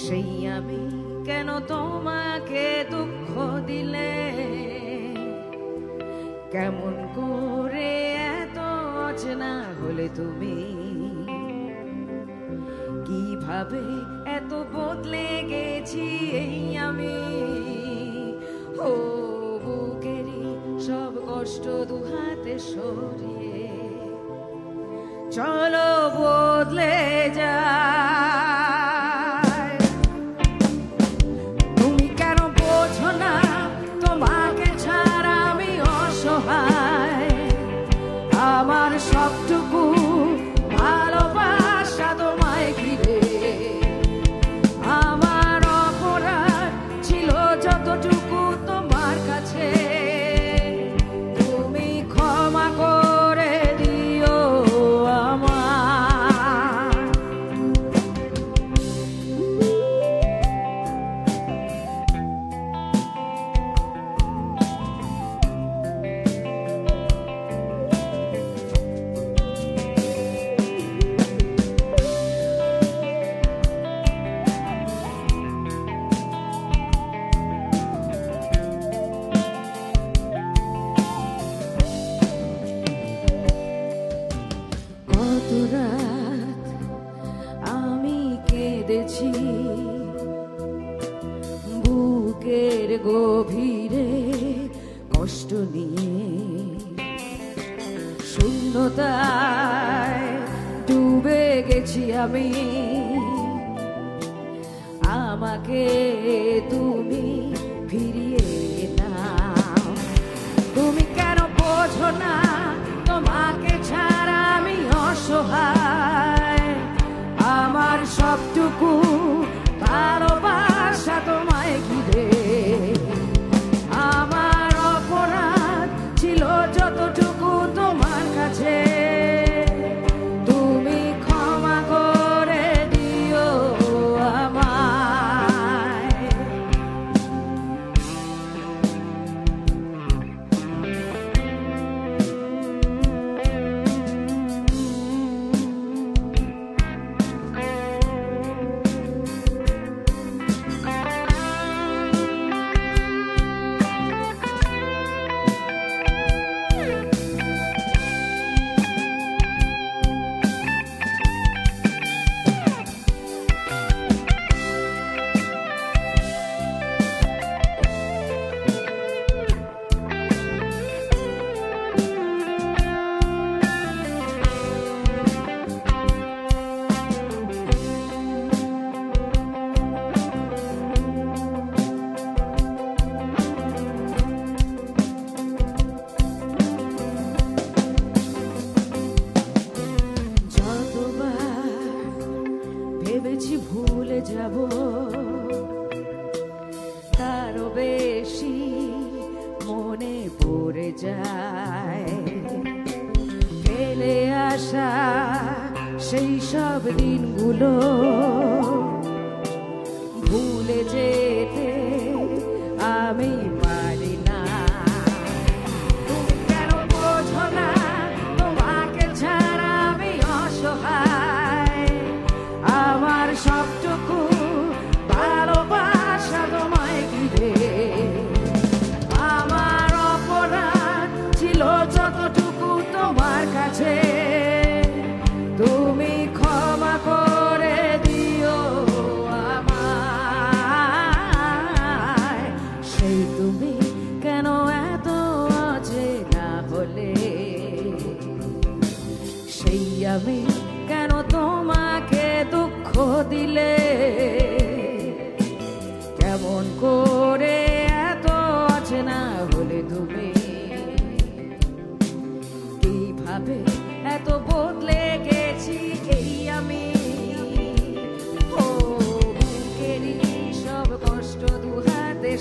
সেই আমি কেন তোমাকে দুঃখ দিলে, কেমন করে এত অচেনা হলে তুমি, কিভাবে এত বদলে গেছি এই আমি। ও বুকেরই সব কষ্ট দুহাতে সরিয়ে চলো বদলে যা। আমার সবটুকু ভালোবাসা তোমায় ঘিরে, আমার অপরাধ ছিল যতটুকু তোমার কাছে, তুমি ক্ষমা করে দিও আমার। রাত আমি কেঁদেছি বুকের গভীরে কষ্ট নিয়ে, শূন্যতায় ডুবে গেছি আমি। আমাকে তুমি ফিরিয়ে নাও, তুমি কেন বোঝো না তোমাকে ছাড়া আমি অসহায়। আমার সবটুকু ভালোবাসা তোমায় ঘিরে, আমার অপরাধ ছিল যতটুকু তোমার কাছে, তুমি ক্ষমা করে দিও আমায়। ভেবেছি ভুলে যাব, তারও বেশি মনে পড়ে যায় ফেলে আসা সেই সব দিনগুলো, ভুলে যেতে আমি পারি না। তুমি কেন বোঝো না তোমাকে ছাড়া আমি অসহায়। আমার সবটুকু ভালোবাসা তোমায় ঘিরে, আমার অপরাধ ছিল যতটুকু তোমার কাছে, তুমি ক্ষমা করে দিও আমায়। সেই তুমি কেন এত অচেনা হলে, সেই আমি কেন তোমাকে দুঃখ দিলে, কেমন করে এত অচেনা হলে তুমি, কিভাবে এত বদলে গেছি এই আমি। ও বুকেরই সব কষ্ট দুহাতে